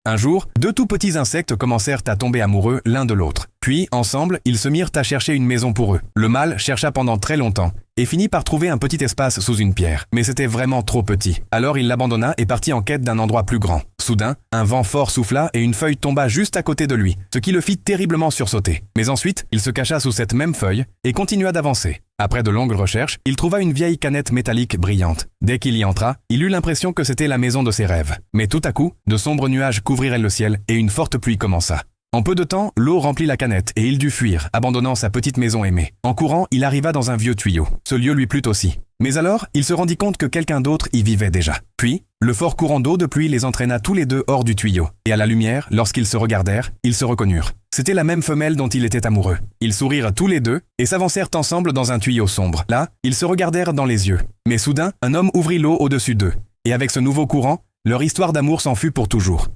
Un jour, deux tout petits insectes commencèrent à tomber amoureux l'un de l'autre. Puis, ensemble, ils se mirent à chercher une maison pour eux. Le mâle chercha pendant très longtemps et finit par trouver un petit espace sous une pierre. Mais c'était vraiment trop petit. Alors il l'abandonna et partit en quête d'un endroit plus grand. Soudain, un vent fort souffla et une feuille tomba juste à côté de lui, ce qui le fit terriblement sursauter. Mais ensuite, il se cacha sous cette même feuille et continua d'avancer. Après de longues recherches, il trouva une vieille canette métallique brillante. Dès qu'il y entra, il eut l'impression que c'était la maison de ses rêves. Mais tout à coup, de sombres nuages couvrirent le ciel et une forte pluie commença. En peu de temps, l'eau remplit la canette et il dut fuir, abandonnant sa petite maison aimée. En courant, il arriva dans un vieux tuyau. Ce lieu lui plut aussi. Mais alors, il se rendit compte que quelqu'un d'autre y vivait déjà. Puis, le fort courant d'eau de pluie les entraîna tous les deux hors du tuyau. Et à la lumière, lorsqu'ils se regardèrent, ils se reconnurent. C'était la même femelle dont il était amoureux. Ils sourirent tous les deux et s'avancèrent ensemble dans un tuyau sombre. Là, ils se regardèrent dans les yeux. Mais soudain, un homme ouvrit l'eau au-dessus d'eux. Et avec ce nouveau courant, leur histoire d'amour s'en fut pour toujours.